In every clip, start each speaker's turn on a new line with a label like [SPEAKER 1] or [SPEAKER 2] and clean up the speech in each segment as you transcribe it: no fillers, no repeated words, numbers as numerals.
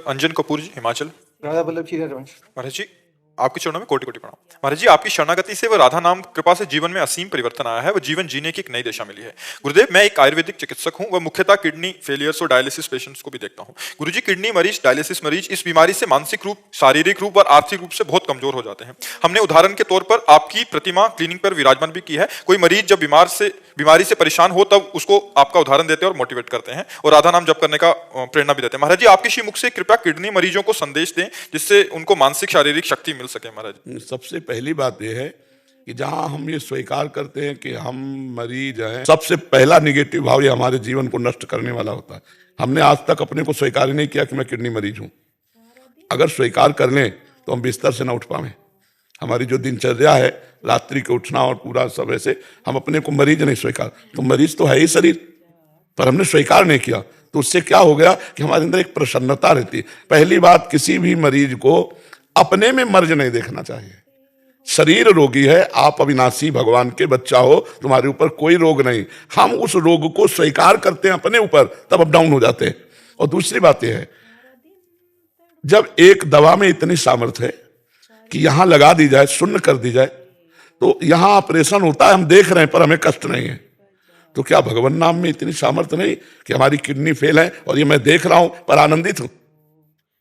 [SPEAKER 1] अंजन कपूर जी, हिमाचल।
[SPEAKER 2] राधा वल्लभ श्री रघुवंश।
[SPEAKER 1] महाराज जी, आपके चरणों में कोटि कोटि प्रणाम। महाराज जी, आपकी शरणागति से व राधा नाम कृपा से जीवन में असीम परिवर्तन आया है व जीवन जीने की एक नई दिशा मिली है। गुरुदेव, मैं एक आयुर्वेदिक चिकित्सक हूं व मुख्यतः किडनी फेलियर्स और डायलिसिस पेशेंट्स को भी देखता हूं। गुरुजी, किडनी मरीज, डायलिसिस मरीज इस बीमारी से मानसिक रूप, शारीरिक रूप और आर्थिक रूप से बहुत कमजोर हो जाते हैं। हमने उदाहरण के तौर पर आपकी प्रतिमा क्लिनिक पर विराजमान भी की है। कोई मरीज जब बीमारी से परेशान हो तब उसको आपका उदाहरण देते हैं और मोटिवेट करते हैं और राधा नाम जप करने का प्रेरणा भी देते हैं। महाराज जी, आपके श्री मुख से कृपया किडनी मरीजों को संदेश दें जिससे उनको मानसिक शारीरिक शक्ति मिल सके। महाराज,
[SPEAKER 3] सबसे पहली बात यह है कि जहां हम ये स्वीकार करते हैं कि हम मरीज हैं, सबसे पहला निगेटिव भाव ये हमारे जीवन को नष्ट करने वाला होता है। हमने आज तक अपने को स्वीकार ही नहीं किया कि मैं किडनी मरीज हूं। अगर स्वीकार कर लें तो हम बिस्तर से ना उठ पाए। हमारी जो दिनचर्या है, रात्रि के उठना और पूरा सब, ऐसे हम अपने को मरीज नहीं स्वीकार। तो मरीज तो है ही शरीर, पर हमने स्वीकार नहीं किया। तो उससे क्या हो गया कि हमारे अंदर एक प्रसन्नता रहती है। पहली बात, किसी भी मरीज को अपने में मर्ज नहीं देखना चाहिए। शरीर रोगी है, आप अविनाशी भगवान के बच्चा हो, तुम्हारे ऊपर कोई रोग नहीं। हम उस रोग को स्वीकार करते हैं अपने ऊपर, तब अप डाउन हो जाते हैं। और दूसरी बात यह है, जब एक दवा में इतनी सामर्थ्य है कि यहां लगा दी जाए, शून्य कर दी जाए, तो यहां ऑपरेशन होता है, हम देख रहे हैं पर हमें कष्ट नहीं है। तो क्या भगवान नाम में इतनी सामर्थ्य नहीं कि हमारी किडनी फेल है और ये मैं देख रहा हूं पर आनंदित हूं?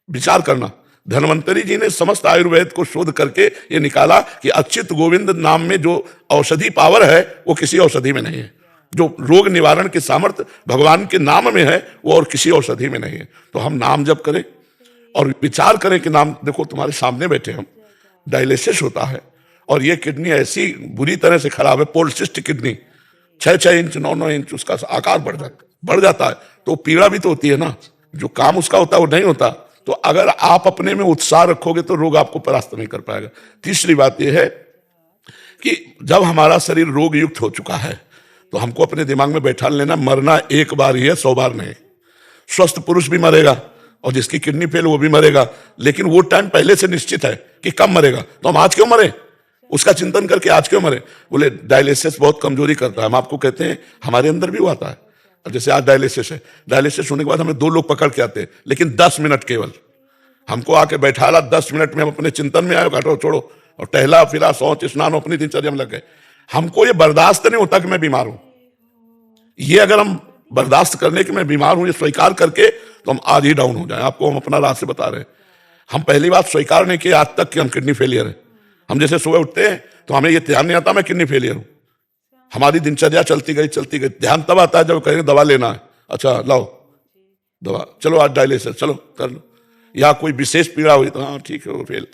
[SPEAKER 3] विचार करना। धन्वंतरी जी ने समस्त आयुर्वेद को शोध करके ये निकाला कि अच्युत गोविंद नाम में जो औषधि पावर है वो किसी औषधि में नहीं है। जो रोग निवारण की सामर्थ्य भगवान के नाम में है वो और किसी औषधि में नहीं है। तो हम नाम जप करें और विचार करें कि नाम, देखो तुम्हारे सामने बैठे हम, डायलिसिस होता है और ये किडनी ऐसी बुरी तरह से खराब है, पोलिसिस्ट किडनी, 6-6 इंच 9-9 इंच उसका आकार बढ़ जाता है। तो पीड़ा भी तो होती है ना, जो काम उसका होता है वो नहीं होता। तो अगर आप अपने में उत्साह रखोगे तो रोग आपको परास्त नहीं कर पाएगा। तीसरी बात यह है कि जब हमारा शरीर रोग युक्त हो चुका है तो हमको अपने दिमाग में बैठा लेना, मरना एक बार ही है, 100 बार नहीं। स्वस्थ पुरुष भी मरेगा और जिसकी किडनी फेल वो भी मरेगा, लेकिन वो टाइम पहले से निश्चित है कि कब मरेगा। तो हम आज क्यों मरे, उसका चिंतन करके आज क्यों मरे। बोले डायलिसिस बहुत कमजोरी करता है। हम आपको कहते हैं हमारे अंदर भी वो आता है। अब जैसे आज डायलिसिस है, डायलिसिस होने के बाद हमें 2 लोग पकड़ के आते हैं, लेकिन 10 मिनट केवल हमको आके बैठाला, 10 मिनट में हम अपने चिंतन में आए, काटो छोड़ो और टहला फिरा, शौच स्नान अपनी दिनचर्या में लग गए। हमको ये बर्दाश्त नहीं होता कि मैं बीमार हूं। ये अगर हम बर्दाश्त करने की मैं बीमार हूं ये स्वीकार करके, तो हम आज ही डाउन हो जाए। आपको हम अपना राज से बता रहे हैं। हम पहली बात स्वीकार नहीं किए आज तक कि हम किडनी फेलियर है। हम जैसे सुबह उठते हैं तो हमें ये ध्यान नहीं आता मैं किडनी फेलियर हूं। हमारी दिनचर्या चलती गई। ध्यान तब आता है जब कहेंगे दवा लेना है, अच्छा लाओ दवा, चलो आज डायलिसिस, चलो कर लो। या कोई विशेष पीड़ा हुई तो हाँ ठीक है वो फेल।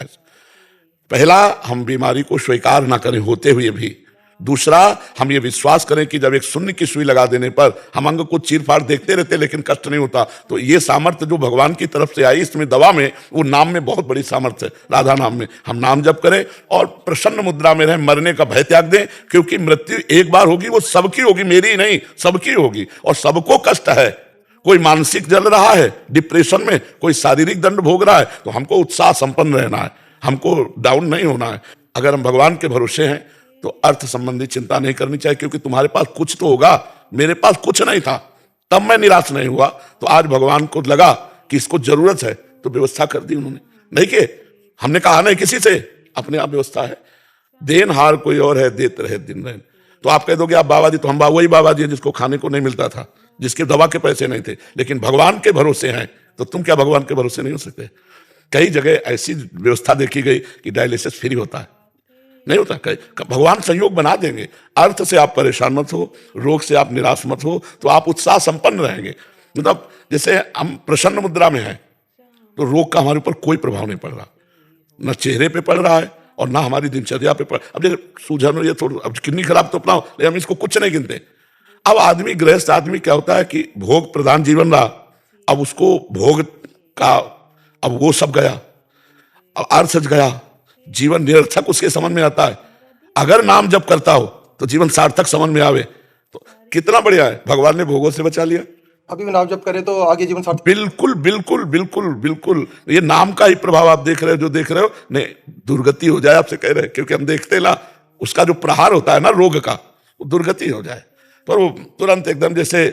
[SPEAKER 3] पहला, हम बीमारी को स्वीकार ना करें होते हुए भी। दूसरा, हम ये विश्वास करें कि जब एक शून्य की सुई लगा देने पर हम अंग को चीर फाड़ देखते रहते लेकिन कष्ट नहीं होता। तो ये सामर्थ्य जो भगवान की तरफ से आई इसमें दवा में, वो नाम में बहुत बड़ी सामर्थ्य है। राधा नाम में हम नाम जप करें और प्रसन्न मुद्रा में रहें, मरने का भय त्याग दें, क्योंकि मृत्यु एक बार होगी, वो सबकी होगी, मेरी नहीं, सबकी होगी और सबको कष्ट है। कोई मानसिक जल रहा है डिप्रेशन में, कोई शारीरिक दंड भोग रहा है, तो हमको उत्साह संपन्न रहना है, हमको डाउन नहीं होना है। अगर हम भगवान के भरोसे हैं तो अर्थ संबंधी चिंता नहीं करनी चाहिए, क्योंकि तुम्हारे पास कुछ तो होगा। मेरे पास कुछ नहीं था तब मैं निराश नहीं हुआ, तो आज भगवान को लगा कि इसको जरूरत है तो व्यवस्था कर दी उन्होंने। नहीं कि हमने कहा नहीं किसी से, अपने आप व्यवस्था है। देनहार कोई और है, देते रहे दिन रहे। तो आप कह दोगे आप बाबा जी, तो हम वही बाबा जी जिसको खाने को नहीं मिलता था, जिसके दवा के पैसे नहीं थे, लेकिन भगवान के भरोसे हैं। तो तुम क्या भगवान के भरोसे नहीं हो सकते? कई जगह ऐसी व्यवस्था देखी गई कि डायलिसिस फ्री होता है, नहीं होता। भगवान संयोग बना देंगे। अर्थ से आप परेशान मत हो, रोग से आप निराश मत हो, तो आप उत्साह संपन्न रहेंगे। मतलब जैसे हम प्रसन्न मुद्रा में हैं तो रोग का हमारे ऊपर कोई प्रभाव नहीं पड़ रहा, न चेहरे पे पड़ रहा है और ना हमारी दिनचर्या पे पड़। अब जैसे सूझन ये थोड़ा, अब किडनी खराब तो अपना, लेकिन हम इसको कुछ नहीं गिनते। अब आदमी, गृहस्थ आदमी क्या होता है कि भोग प्रधान जीवन रहा, अब उसको भोग का, अब वो सब गया, अब अर्थ गया, जीवन निरर्थक उसके समझ में आता है। अगर नाम जप करता हो तो जीवन सार्थक समझ में आवे तो कितना बढ़िया है। भगवान ने भोगों से बचा लिया।
[SPEAKER 2] अभी भी नाम जप करे तो आगे जीवन सार्थक।
[SPEAKER 3] बिल्कुल बिल्कुल बिल्कुल बिल्कुल, ये नाम का ही प्रभाव आप देख रहे हो, जो देख रहे हो। नहीं, दुर्गति हो जाए आपसे कह रहे हैं, क्योंकि हम देखते ना उसका जो प्रहार होता है ना रोग का, वो दुर्गति हो जाए। पर वो तुरंत एकदम जैसे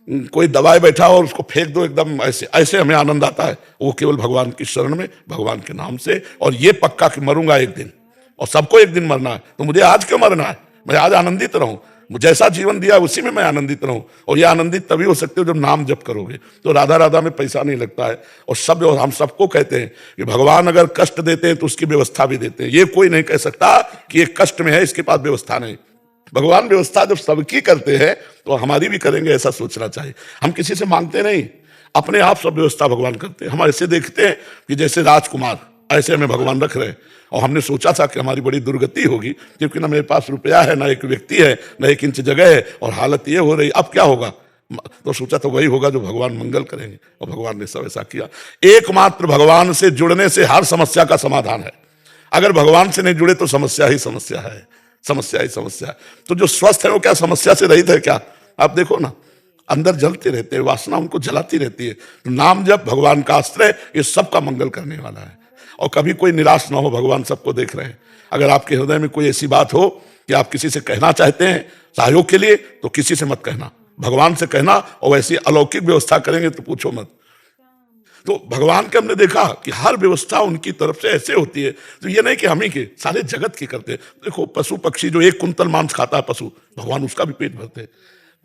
[SPEAKER 3] कोई दबाए बैठा हो और उसको फेंक दो एकदम ऐसे ऐसे हमें आनंद आता है, वो केवल भगवान की शरण में, भगवान के नाम से। और ये पक्का कि मरूंगा एक दिन, और सबको एक दिन मरना है, तो मुझे आज क्यों मरना है? मैं आज आनंदित रहूं, जैसा जीवन दिया उसी में मैं आनंदित रहूं। और ये आनंदित तभी हो सकते हो जब नाम जप करोगे। तो राधा राधा में पैसा नहीं लगता है। और हम सबको कहते हैं कि भगवान अगर कष्ट देते हैं तो उसकी व्यवस्था भी देते हैं। ये कोई नहीं कह सकता कि ये कष्ट में है, इसके पास व्यवस्था नहीं। भगवान व्यवस्था जब सबकी करते हैं तो हमारी भी करेंगे, ऐसा सोचना चाहिए। हम किसी से मांगते नहीं, अपने आप सब व्यवस्था भगवान करते हैं। हम ऐसे देखते हैं कि जैसे राजकुमार ऐसे हमें भगवान रख रहे हैं, और हमने सोचा था कि हमारी बड़ी दुर्गति होगी, क्योंकि ना मेरे पास रुपया है, ना एक व्यक्ति है, ना 1 इंच जगह है, और हालत ये हो रही, अब क्या होगा? तो सोचा तो वही होगा जो भगवान मंगल करेंगे, और भगवान ने सब ऐसा किया। एकमात्र भगवान से जुड़ने से हर समस्या का समाधान है। अगर भगवान से नहीं जुड़े तो समस्या ही समस्या है, समस्या ही समस्या है। तो जो स्वस्थ है वो क्या समस्या से रहित है क्या? आप देखो ना, अंदर जलते रहते हैं, वासना उनको जलाती रहती है। तो नाम जप, भगवान का आश्रय, ये सबका मंगल करने वाला है। और कभी कोई निराश ना हो, भगवान सबको देख रहे हैं। अगर आपके हृदय में कोई ऐसी बात हो कि आप किसी से कहना चाहते हैं सहयोग के लिए, तो किसी से मत कहना, भगवान से कहना। और वैसी अलौकिक व्यवस्था करेंगे तो पूछो मत। तो भगवान के हमने देखा कि हर व्यवस्था उनकी तरफ से ऐसे होती है। तो ये नहीं कि हम ही के, सारे जगत की करते हैं। देखो पशु पक्षी जो 1 कुंतल मांस खाता है पशु, भगवान उसका भी पेट भरते हैं,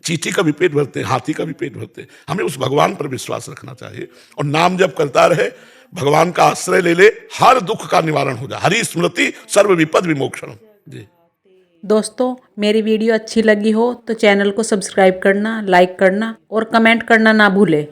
[SPEAKER 3] चींटी का भी पेट भरते हैं, हाथी का भी पेट भरते हैं। हमें उस भगवान पर विश्वास रखना चाहिए और नाम जप करता रहे, भगवान का आश्रय ले ले, हर दुख का निवारण हो जाए। हरि स्मृति सर्व विपद विमोक्षणम। जी
[SPEAKER 4] दोस्तों, मेरी वीडियो अच्छी लगी हो तो चैनल को सब्सक्राइब करना, लाइक करना और कमेंट करना ना भूलें।